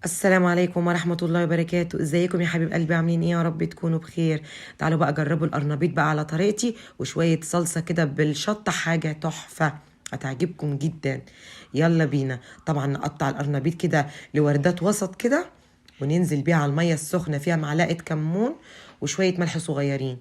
السلام عليكم ورحمة الله وبركاته. ازيكم يا حبيب قلبي؟ عاملين ايه؟ يا رب تكونوا بخير. تعالوا بقى جربوا القرنبيط بقى على طريقتي وشوية صلصة كده بالشطة، حاجة تحفة هتعجبكم جدا. يلا بينا. طبعا نقطع القرنبيط كده لوردات وسط كده، وننزل بيها على المية السخنة، فيها معلقة كمون وشوية ملح صغيرين.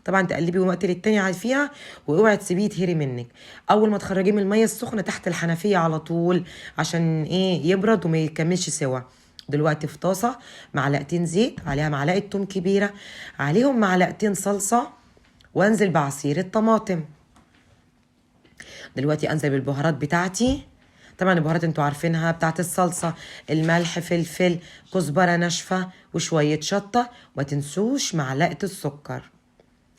طبعا تقلبي وقت للتاني فيها، واوعي تسيبيه يتهري منك. اول ما تخرجيه من الميه السخنه تحت الحنفيه على طول، عشان ايه؟ يبرد وما يكملش سوا. دلوقتي في طاسه معلقتين زيت، عليها معلقه توم كبيره، عليهم معلقتين صلصه، وانزل بعصير الطماطم. دلوقتي انزل بالبهارات بتاعتي. طبعا البهارات انتوا عارفينها بتاعت الصلصه: الملح، فلفل، كزبره ناشفه، وشويه شطه. وما تنسوش معلقه السكر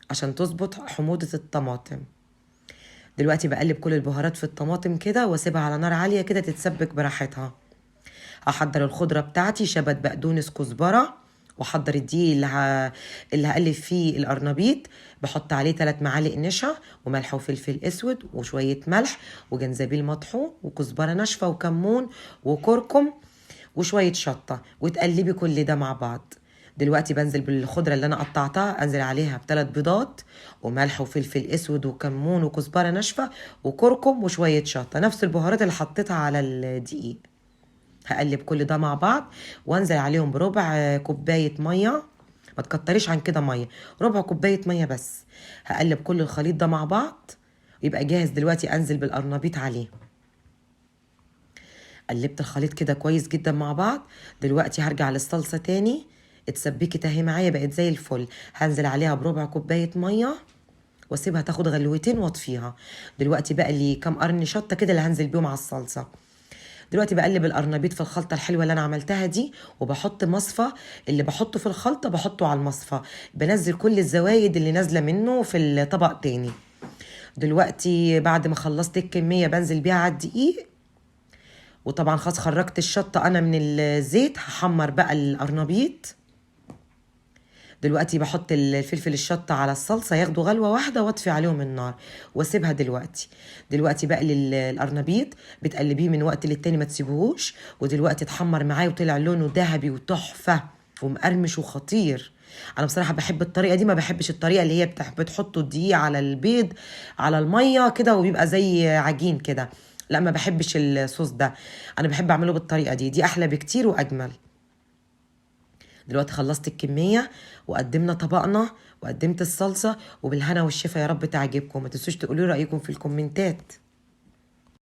عشان تظبط حموضه الطماطم. دلوقتي بقلب كل البهارات في الطماطم كده، واسيبها على نار عاليه كده تتسبك براحتها. هحضر الخضره بتاعتي: شبت، بقدونس، كزبره. واحضر الدقيق اللي هقلب فيه القرنبيط. بحط عليه 3 معالق نشا وملح وفلفل اسود وشويه ملح وجنزبيل مطحون وكزبره ناشفه وكمون وكركم وشويه شطه، وتقلبي كل ده مع بعض. دلوقتي بنزل بالخضره اللي انا قطعتها، انزل عليها ب3 بيضات وملح وفلفل اسود وكمون وكزبره ناشفه وكركم وشويه شطه، نفس البهارات اللي حطيتها على الدقيق. هقلب كل ده مع بعض، وانزل عليهم بربع كوبايه ميه. ما تكتريش عن كده ميه، ربع كوبايه ميه بس. هقلب كل الخليط ده مع بعض، يبقى جاهز. دلوقتي انزل بالقرنبيط عليه. قلبت الخليط كده كويس جدا مع بعض. دلوقتي هرجع للصلصه تاني. اتسبكت اهي معايا، بقت زي الفل. هنزل عليها بربع كوبايه ميه، واسيبها تاخد غلوتين واطفيها. دلوقتي بقى لي كام قرن شطه كده اللي هنزل بيهم على الصلصه. دلوقتي بقلب القرنبيط في الخلطه الحلوه اللي انا عملتها دي، وبحط مصفى. اللي بحطه في الخلطه بحطه على المصفى. بنزل كل الزوايد اللي نازله منه في الطبق تاني. دلوقتي بعد ما خلصت الكميه بنزل بيها على الدقيق. وطبعا خلاص خرجت الشطه انا من الزيت، هحمر بقى القرنبيط. دلوقتي بحط الفلفل الشطه على الصلصه ياخدوا غلوه واحده، واطفي عليهم النار واسيبها. دلوقتي بقلي القرنبيط، بتقلبيه من وقت للتاني، ما تسيبوهوش. ودلوقتي اتحمر معايا وطلع لونه ذهبي وتحفه ومقرمش وخطير. انا بصراحه بحب الطريقه دي، ما بحبش الطريقه اللي هي بتحطوا الدقيق على البيض على الميه كده وبيبقى زي عجين كده. لا، ما بحبش الصوص ده. انا بحب اعمله بالطريقه دي احلى بكتير واجمل. دلوقتي خلصت الكمية، وقدمنا طبقنا، وقدمت الصلصة، وبالهنا والشفا. يا رب تعجبكم. ما تنسوش تقولوا رأيكم في الكومنتات.